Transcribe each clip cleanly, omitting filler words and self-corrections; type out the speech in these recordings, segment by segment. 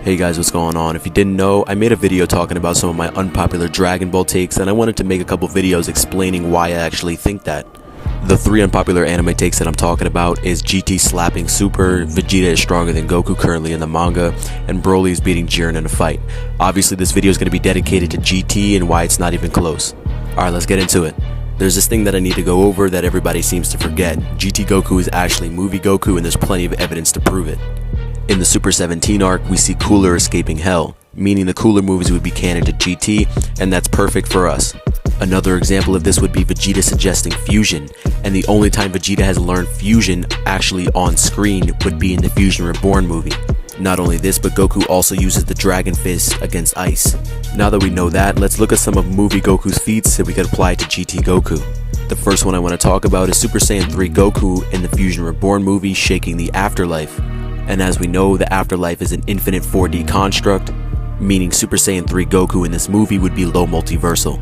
Hey guys, what's going on? If you didn't know, I made a video talking about some of my unpopular Dragon Ball takes, and I wanted to make a couple videos explaining why I actually think that. The three unpopular anime takes that I'm talking about is GT slapping Super, Vegeta is stronger than Goku currently in the manga, and Broly is beating Jiren in a fight. Obviously this video is going to be dedicated to GT and why it's not even close. Alright, let's get into it. There's this thing that I need to go over that everybody seems to forget. GT Goku is actually movie Goku, and there's plenty of evidence to prove it. In the Super 17 arc, we see Cooler escaping hell, meaning the Cooler movies would be canon to GT, and that's perfect for us. Another example of this would be Vegeta suggesting fusion, and the only time Vegeta has learned fusion actually on screen would be in the Fusion Reborn movie. Not only this, but Goku also uses the Dragon Fist against Ice. Now that we know that, let's look at some of movie Goku's feats that we could apply to GT Goku. The first one I want to talk about is Super Saiyan 3 Goku in the Fusion Reborn movie shaking the Afterlife. And as we know, the Afterlife is an infinite 4D construct, meaning Super Saiyan 3 Goku in this movie would be low multiversal.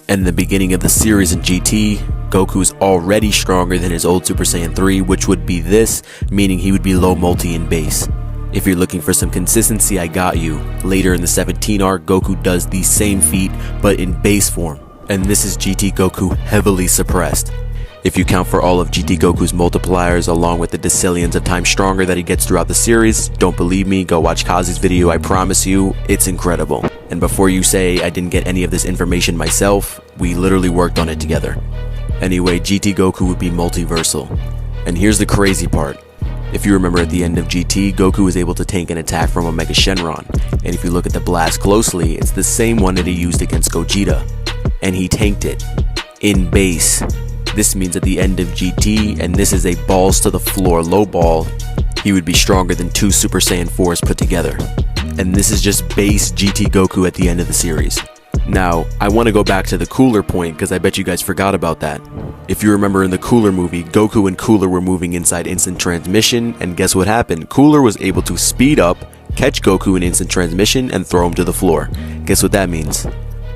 And in the beginning of the series in GT, Goku is already stronger than his old Super Saiyan 3, which would be this, meaning he would be low multi in base. If you're looking for some consistency, I got you. Later in the 17 arc, Goku does the same feat, but in base form. And this is GT Goku heavily suppressed. If you count for all of GT Goku's multipliers along with the decillions of times stronger that he gets throughout the series, don't believe me, go watch Kazi's video, I promise you, it's incredible. And before you say I didn't get any of this information myself, we literally worked on it together. Anyway, GT Goku would be multiversal. And here's the crazy part. If you remember at the end of GT, Goku was able to tank an attack from Omega Shenron. And if you look at the blast closely, it's the same one that he used against Gogeta. And he tanked it. In base. This means at the end of GT, and this is a balls to the floor low ball, he would be stronger than two Super Saiyan 4s put together. And this is just base GT Goku at the end of the series. Now, I want to go back to the Cooler point because I bet you guys forgot about that. If you remember in the Cooler movie, Goku and Cooler were moving inside instant transmission, and guess what happened? Cooler was able to speed up, catch Goku in instant transmission, and throw him to the floor. Guess what that means?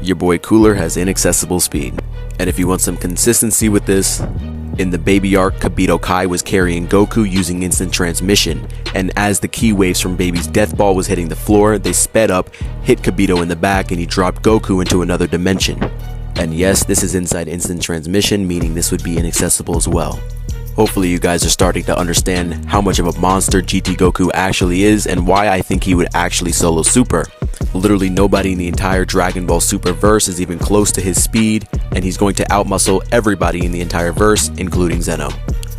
Your boy Cooler has inaccessible speed. And if you want some consistency with this, in the Baby arc, Kibito Kai was carrying Goku using instant transmission, and as the ki waves from Baby's death ball was hitting the floor, they sped up, hit Kibito in the back, and he dropped Goku into another dimension. And yes, this is inside instant transmission, meaning this would be inaccessible as well. Hopefully you guys are starting to understand how much of a monster GT Goku actually is and why I think he would actually solo Super. Literally nobody in the entire Dragon Ball Super verse is even close to his speed, and he's going to outmuscle everybody in the entire verse, including Zeno.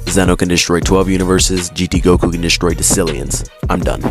Zeno can destroy 12 universes, GT Goku can destroy decillions. I'm done.